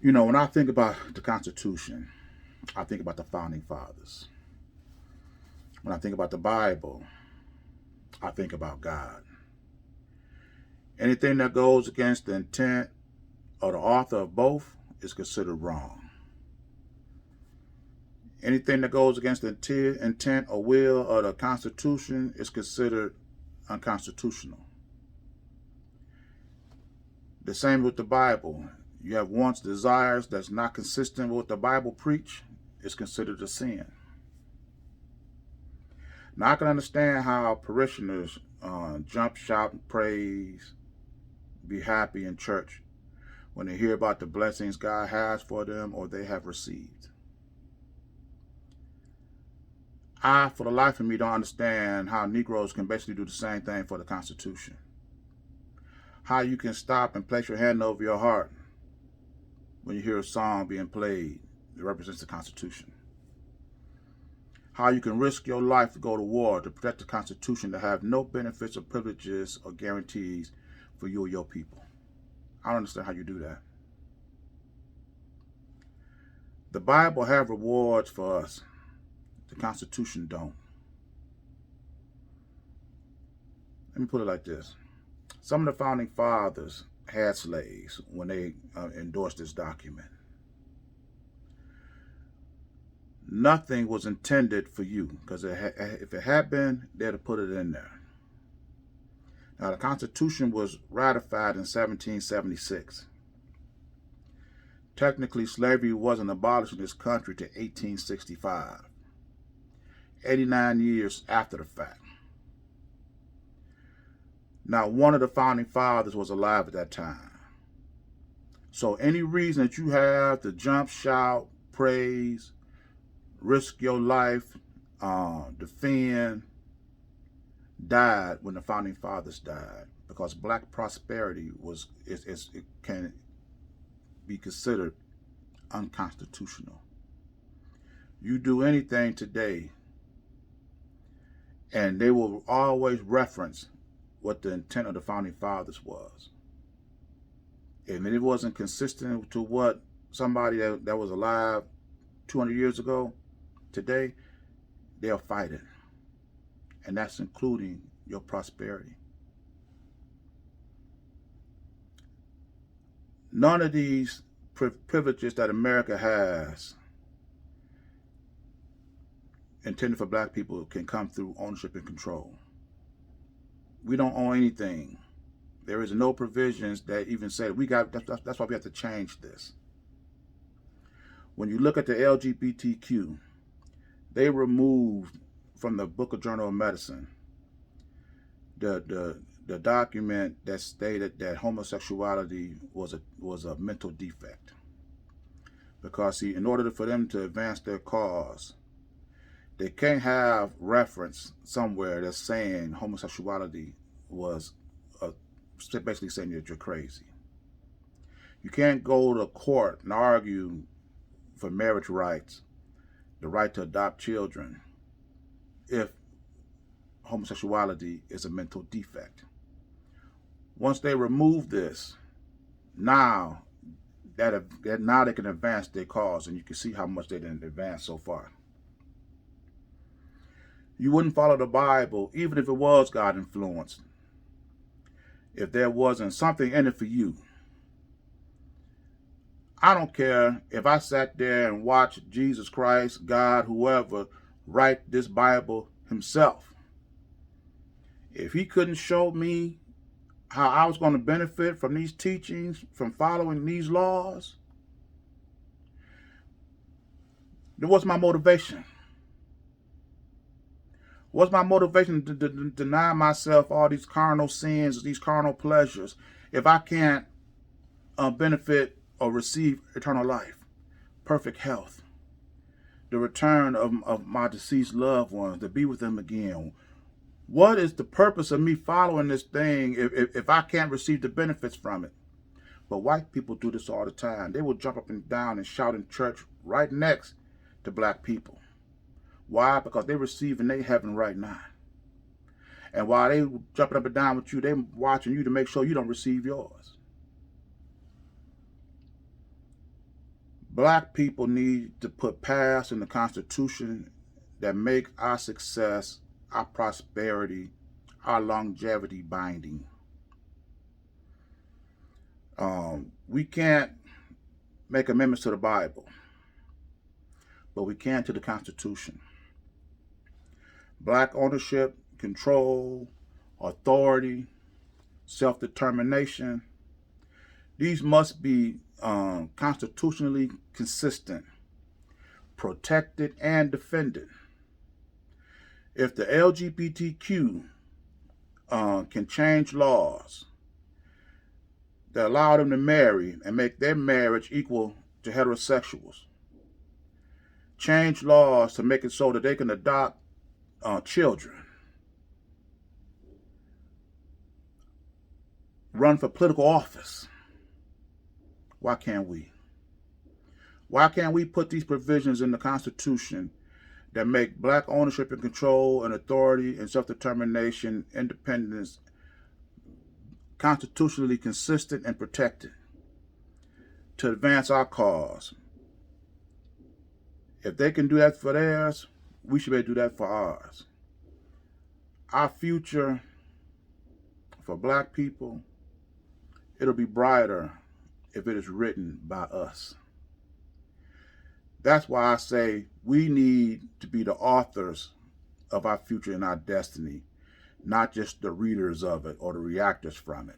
You know, when I think about the Constitution, I think about the founding fathers. When I think about the Bible, I think about God. Anything that goes against the intent or the author of both is considered wrong. Anything that goes against the intent or will of the Constitution is considered unconstitutional. The same with the Bible. You have wants, desires that's not consistent with what the Bible preach, it's considered a sin. Now I can understand how parishioners jump, shout, and praise, be happy in church when they hear about the blessings God has for them or they have received. I, for the life of me, don't understand how Negroes can basically do the same thing for the Constitution. How you can stop and place your hand over your heart when you hear a song being played that represents the Constitution. How you can risk your life to go to war to protect the Constitution to have no benefits or privileges or guarantees for you or your people. I don't understand how you do that. The Bible have rewards for us. The Constitution don't. Let me put it like this. Some of the founding fathers had slaves when they endorsed this document. Nothing was intended for you, because if it had been, they'd have put it in there. Now, the Constitution was ratified in 1776. Technically, slavery wasn't abolished in this country to 1865, 89 years after the fact. Now, one of the founding fathers was alive at that time. So any reason that you have to jump, shout, praise, risk your life, defend, died when the founding fathers died, because black prosperity it can be considered unconstitutional. You do anything today, and they will always reference what the intent of the founding fathers was. And if it wasn't consistent to what somebody that was alive 200 years ago, today, they'll fight it. And that's including your prosperity. None of these privileges that America has intended for black people can come through ownership and control. We don't own anything. There is no provisions that even say that's why we have to change this. When you look at the LGBTQ, they removed from the Book of Journal of Medicine the document that stated that homosexuality was a mental defect. Because see, in order for them to advance their cause, they can't have reference somewhere that's saying homosexuality was basically saying that you're crazy. You can't go to court and argue for marriage rights, the right to adopt children, if homosexuality is a mental defect. Once they remove this, now they can advance their cause, and you can see how much they didn't advance so far. You wouldn't follow the Bible even if it was God influenced, if there wasn't something in it for you. I don't care if I sat there and watched Jesus Christ, God, whoever, write this Bible himself. If he couldn't show me how I was going to benefit from these teachings, from following these laws, then what's my motivation? What's my motivation to deny myself all these carnal sins, these carnal pleasures, if I can't benefit or receive eternal life, perfect health, the return of my deceased loved ones, to be with them again? What is the purpose of me following this thing if I can't receive the benefits from it? But white people do this all the time. They will jump up and down and shout in church right next to black people. Why? Because they're receiving their heaven right now. And while they jumping up and down with you, they're watching you to make sure you don't receive yours. Black people need to put passed in the Constitution that make our success, our prosperity, our longevity binding. We can't make amendments to the Bible, but we can to the Constitution. Black ownership, control, authority, self-determination, these must be constitutionally consistent, protected, and defended. If the LGBTQ can change laws that allow them to marry and make their marriage equal to heterosexuals, change laws to make it so that they can adopt children, run for political office, why can't we? Why can't we put these provisions in the Constitution that make black ownership and control and authority and self-determination, independence constitutionally consistent and protected to advance our cause? If they can do that for theirs, we should be able to do that for ours. Our future for black people, it'll be brighter if it is written by us. That's why I say we need to be the authors of our future and our destiny, not just the readers of it or the reactors from it.